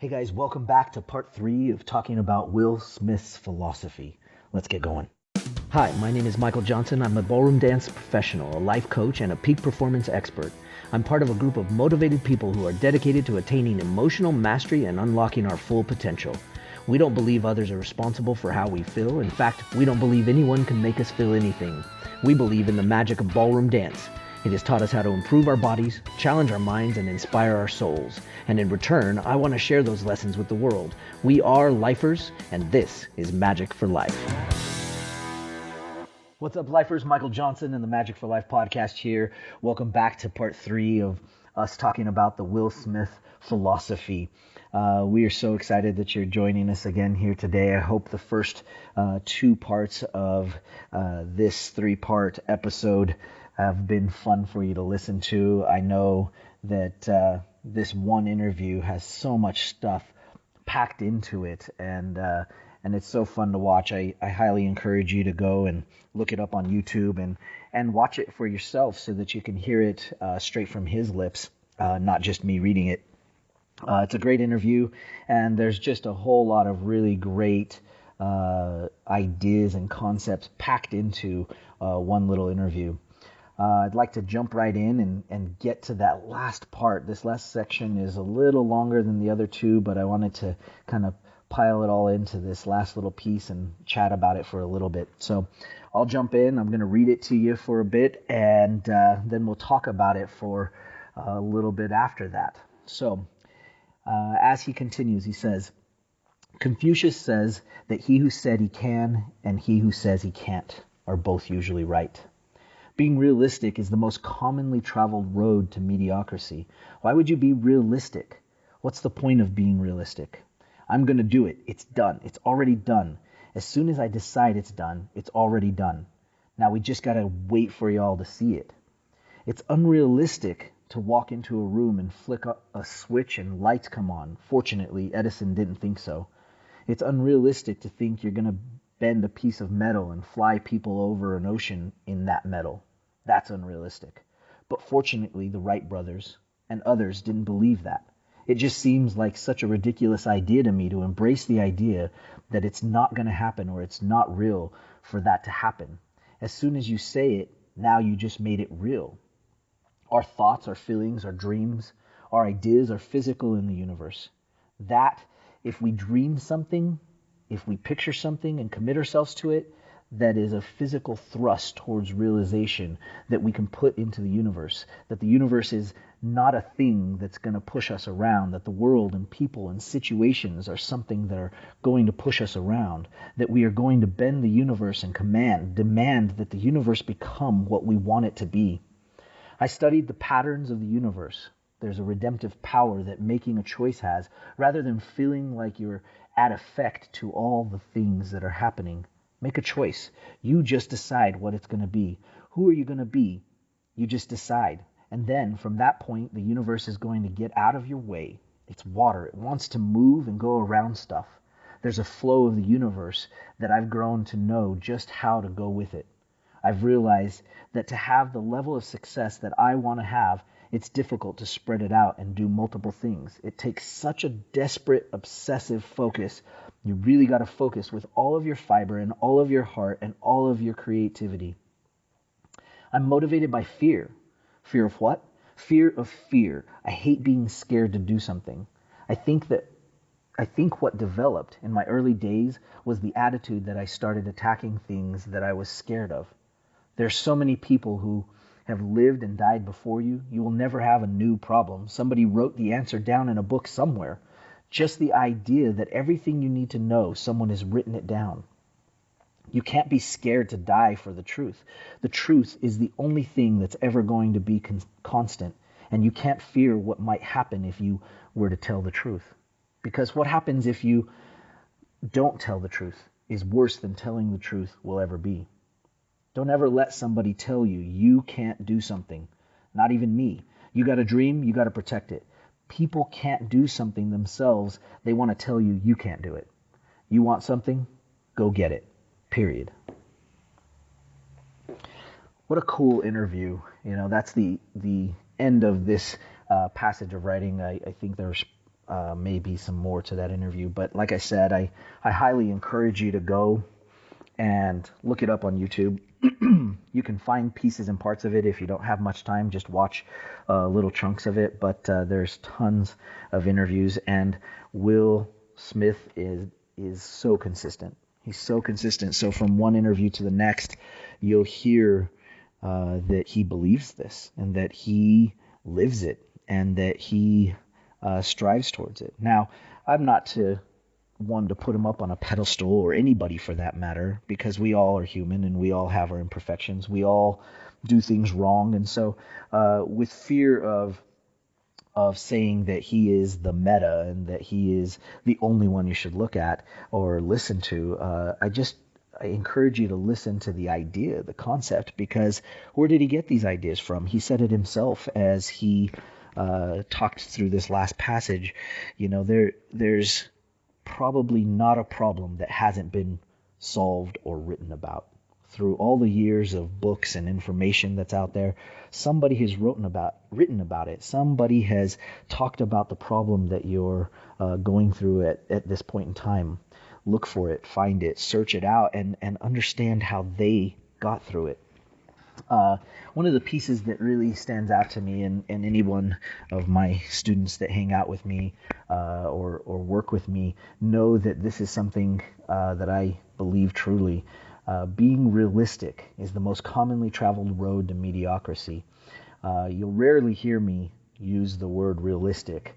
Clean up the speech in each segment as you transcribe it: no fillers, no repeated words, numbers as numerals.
Hey guys, welcome back to part 3 of talking about Will Smith's philosophy. Let's get going. Hi, my name is Michael Johnson. I'm a ballroom dance professional, a life coach, and a peak performance expert. I'm part of a group of motivated people who are dedicated to attaining emotional mastery and unlocking our full potential. We don't believe others are responsible for how we feel. In fact, we don't believe anyone can make us feel anything. We believe in the magic of ballroom dance. It has taught us how to improve our bodies, challenge our minds, and inspire our souls. And in return, I want to share those lessons with the world. We are lifers, and this is Magic for Life. What's up, lifers? Michael Johnson and the Magic for Life podcast here. Welcome back to part 3 of us talking about the Will Smith philosophy. We are so excited that you're joining us again here today. I hope the first 2 parts of this 3-part episode have been fun for you to listen to. I know that this one interview has so much stuff packed into it, and it's so fun to watch. I highly encourage you to go and look it up on YouTube and watch it for yourself so that you can hear it straight from his lips, not just me reading it. It's a great interview, and there's just a whole lot of really great ideas and concepts packed into one little interview. I'd like to jump right in and get to that last part. This last section is a little longer than the other 2, but I wanted to kind of pile it all into this last little piece and chat about it for a little bit. So I'll jump in. I'm going to read it to you for a bit, and then we'll talk about it for a little bit after that. So as he continues, he says, Confucius says that he who said he can and he who says he can't are both usually right. Being realistic is the most commonly traveled road to mediocrity. Why would you be realistic? What's the point of being realistic? I'm going to do it. It's done. It's already done. As soon as I decide it's done, it's already done. Now we just got to wait for y'all to see it. It's unrealistic to walk into a room and flick a switch and lights come on. Fortunately, Edison didn't think so. It's unrealistic to think you're going to bend a piece of metal and fly people over an ocean in that metal. That's unrealistic. But fortunately, the Wright brothers and others didn't believe that. It just seems like such a ridiculous idea to me to embrace the idea that it's not going to happen or it's not real for that to happen. As soon as you say it, now you just made it real. Our thoughts, our feelings, our dreams, our ideas are physical in the universe. That, if we dream something, if we picture something and commit ourselves to it, that is a physical thrust towards realization that we can put into the universe, that the universe is not a thing that's going to push us around, that the world and people and situations are something that are going to push us around, that we are going to bend the universe and demand that the universe become what we want it to be. I studied the patterns of the universe. There's a redemptive power that making a choice has, rather than feeling like you're at effect to all the things that are happening. Make a choice. You just decide what it's going to be. Who are you going to be? You just decide. And then from that point, the universe is going to get out of your way. It's water. It wants to move and go around stuff. There's a flow of the universe that I've grown to know just how to go with it. I've realized that to have the level of success that I want to have, it's difficult to spread it out and do multiple things. It takes such a desperate, obsessive focus. You really got to focus with all of your fiber and all of your heart and all of your creativity. I'm motivated by fear. Fear of what? Fear of fear. I hate being scared to do something. I think what developed in my early days was the attitude that I started attacking things that I was scared of. There's so many people who have lived and died before you. You will never have a new problem. Somebody wrote the answer down in a book somewhere. Just the idea that everything you need to know, someone has written it down. You can't be scared to die for the truth. The truth is the only thing that's ever going to be constant, and you can't fear what might happen if you were to tell the truth. Because what happens if you don't tell the truth is worse than telling the truth will ever be. Don't ever let somebody tell you you can't do something. Not even me. You got a dream, you got to protect it. People can't do something themselves. They want to tell you you can't do it. You want something? Go get it. Period. What a cool interview. That's the end of this passage of writing. I think there's maybe some more to that interview. But like I said, I highly encourage you to go and look it up on YouTube. You can find pieces and parts of it if you don't have much time. Just watch little chunks of it. But there's tons of interviews, and Will Smith is so consistent. He's so consistent. So from one interview to the next, you'll hear that he believes this and that he lives it and that he strives towards it. Now, I'm not one to put him up on a pedestal, or anybody for that matter, because we all are human and we all have our imperfections. We all do things wrong. And so with fear of saying that he is the meta and that he is the only one you should look at or listen to, I encourage you to listen to the idea, the concept, because where did he get these ideas from? He said it himself as he talked through this last passage. There's probably not a problem that hasn't been solved or written about. Through all the years of books and information that's out there, somebody has written about it. Somebody has talked about the problem that you're going through at this point in time. Look for it, find it, search it out, and understand how they got through it. One of the pieces that really stands out to me, and any one of my students that hang out with me or work with me know that this is something that I believe truly. Being realistic is the most commonly traveled road to mediocrity. You'll rarely hear me use the word realistic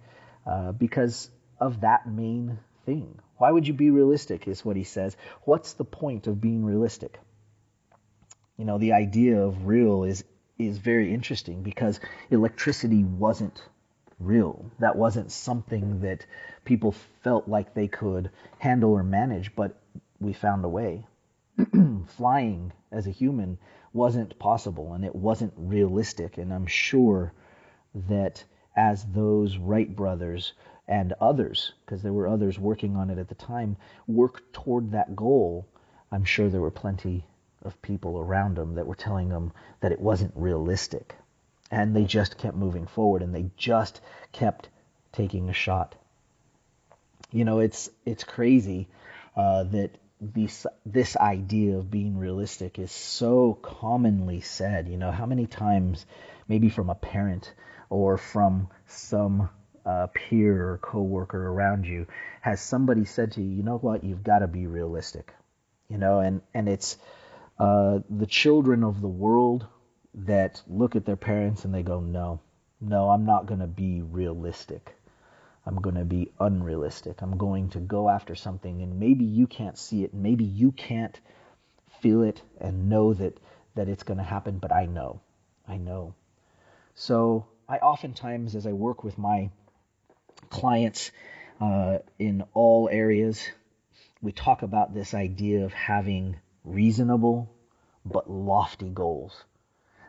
because of that main thing. Why would you be realistic is what he says. What's the point of being realistic? The idea of real is very interesting because electricity wasn't real. That wasn't something that people felt like they could handle or manage, but we found a way. Flying as a human wasn't possible, and it wasn't realistic. And I'm sure that as those Wright brothers and others, because there were others working on it at the time, worked toward that goal, I'm sure there were plenty of people around them that were telling them that it wasn't realistic. And they just kept moving forward, and they just kept taking a shot. It's crazy that this idea of being realistic is so commonly said. How many times, maybe from a parent or from some peer or coworker around you, has somebody said to you, you know what, you've got to be realistic. And it's the children of the world that look at their parents and they go, no, I'm not going to be realistic. I'm going to be unrealistic. I'm going to go after something, and maybe you can't see it, and maybe you can't feel it and know that it's going to happen, but I know. So I oftentimes, as I work with my clients in all areas, we talk about this idea of having reasonable but lofty goals.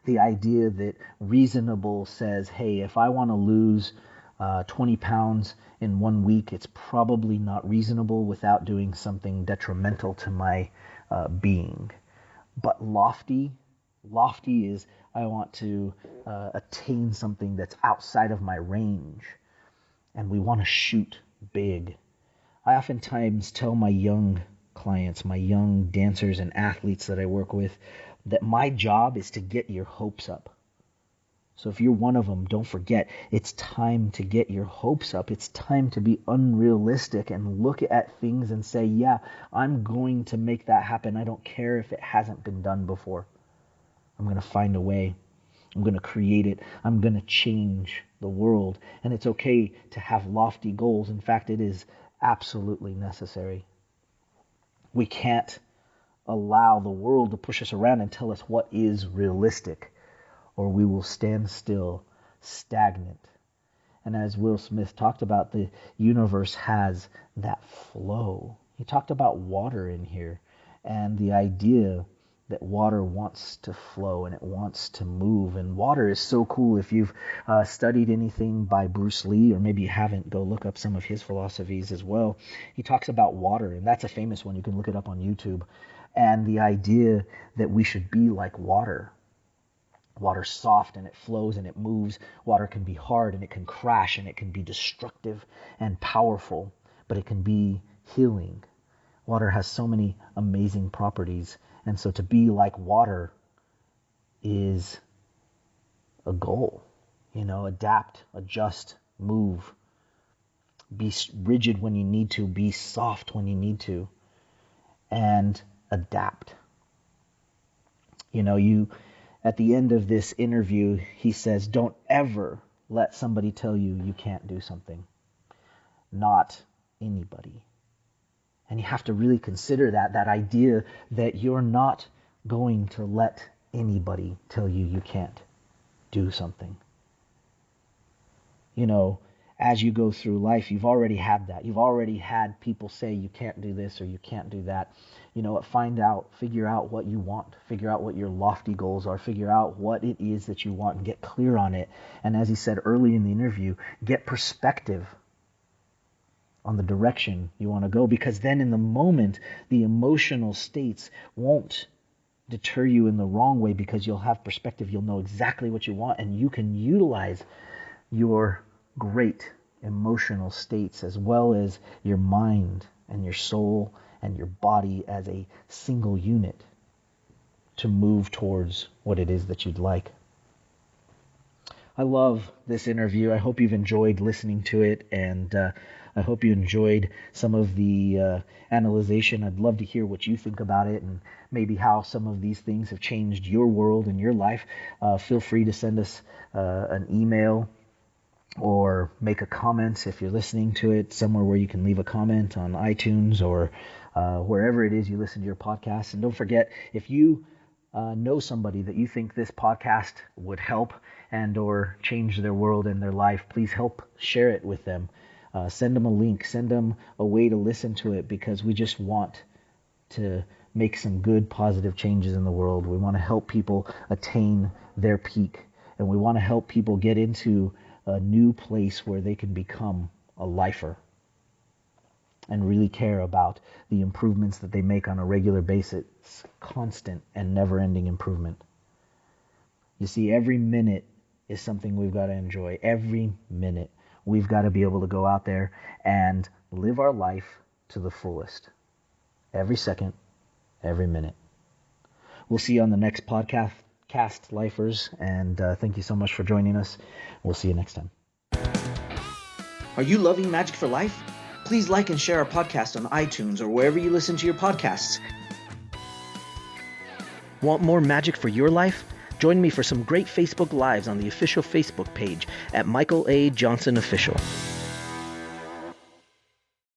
The idea that reasonable says, hey, if I want to lose 20 pounds in 1 week, it's probably not reasonable without doing something detrimental to my being. But lofty is, I want to attain something that's outside of my range, and we want to shoot big. I oftentimes tell my young clients, my young dancers and athletes that I work with, that my job is to get your hopes up. So if you're one of them, don't forget, it's time to get your hopes up. It's time to be unrealistic and look at things and say, yeah, I'm going to make that happen. I don't care if it hasn't been done before. I'm going to find a way. I'm going to create it. I'm going to change the world. And it's okay to have lofty goals. In fact, it is absolutely necessary. We can't allow the world to push us around and tell us what is realistic, or we will stand still, stagnant. And as Will Smith talked about, the universe has that flow. He talked about water in here, and the idea that water wants to flow and it wants to move. And water is so cool. If you've studied anything by Bruce Lee, or maybe you haven't, go look up some of his philosophies as well. He talks about water, and that's a famous one. You can look it up on YouTube. And the idea that we should be like water. Water's soft and it flows and it moves. Water can be hard and it can crash and it can be destructive and powerful, but it can be healing. Water has so many amazing properties. And so to be like water is a goal. Adapt, adjust, move. Be rigid when you need to, be soft when you need to, and adapt. At the end of this interview, he says, don't ever let somebody tell you you can't do something. Not anybody. And you have to really consider that idea that you're not going to let anybody tell you you can't do something. As you go through life, you've already had that. You've already had people say you can't do this or you can't do that. Figure out what you want. Figure out what your lofty goals are. Figure out what it is that you want and get clear on it. And as he said early in the interview, get perspective on the direction you want to go, because then in the moment, the emotional states won't deter you in the wrong way, because you'll have perspective. You'll know exactly what you want, and you can utilize your great emotional states as well as your mind and your soul and your body as a single unit to move towards what it is that you'd like. I love this interview. I hope you've enjoyed listening to it, and I hope you enjoyed some of the analyzation. I'd love to hear what you think about it and maybe how some of these things have changed your world and your life. Feel free to send us an email or make a comment if you're listening to it somewhere where you can leave a comment on iTunes or wherever it is you listen to your podcast. And don't forget, if you know somebody that you think this podcast would help and or change their world and their life, please help share it with them. Send them a link, send them a way to listen to it, because we just want to make some good, positive changes in the world. We want to help people attain their peak, and we want to help people get into a new place where they can become a lifer and really care about the improvements that they make on a regular basis, constant and never-ending improvement. You see, every minute is something we've got to enjoy. Every minute. We've got to be able to go out there and live our life to the fullest. Every second, every minute. We'll see you on the next podcast, Lifers, and thank you so much for joining us. We'll see you next time. Are you loving Magic for Life? Please like and share our podcast on iTunes or wherever you listen to your podcasts. Want more magic for your life? Join me for some great Facebook Lives on the official Facebook page at Michael A. Johnson Official.